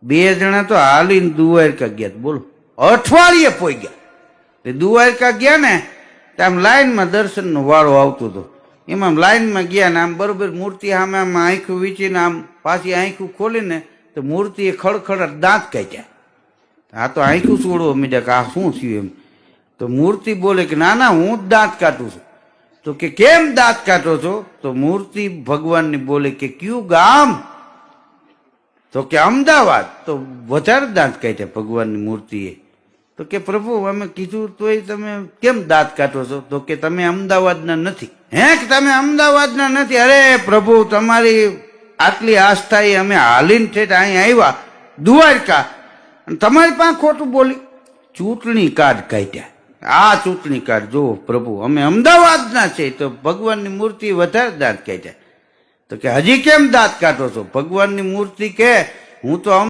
2 જણા તો હાલીને દ્વારકા ગયા. બોલો, અઠવાડિયે પોઈ ગયા. દ્વારકા ગયા ને આમ લાઈનમાં દર્શનનો વાળો આવતો હતો. એમાં લાઈનમાં ગયા ને આમ બરોબર મૂર્તિ સામે આમ આંખું વીંચીને આમ પાછી આંખું ખોલીને તો મૂર્તિએ ખડખડ દાંત કાઢ્યા. આ તો આંખું છોડવો મીડ્યા કે આ શું થયું એમ. તો મૂર્તિ બોલે કે ના ના, હું જ દાંત કાઢું છું. તો કે કેમ દાંત કાઢો છો? તો મૂર્તિ ભગવાનની બોલે કે કયું ગામ? તો કે અમદાવાદ. તો વધારે દાંત કાઢ્યા ભગવાનની મૂર્તિએ. તો કે પ્રભુ, અમે કીધું તોય તમે કેમ દાંત કાઢો છો? તો કે તમે અમદાવાદના નથી. હે, કે તમે અમદાવાદના નથી? અરે પ્રભુ, તમારી આટલી આસ્થાએ અમે હાલીને ઠેઠ અહીં આવ્યા દ્વારકા, અને તમારી પાસે ખોટું બોલી. ચૂંટણી કાર્ડ કાઢ્યા. આ ચૂંટણી કાર્ડ જુઓ પ્રભુ, અમે અમદાવાદના છે. તો ભગવાનની મૂર્તિ વધારે દાંત કાઢ્યા. તો કે હજી કેમ દાંત કાઢો છો? ભગવાનની મૂર્તિ કે હું તો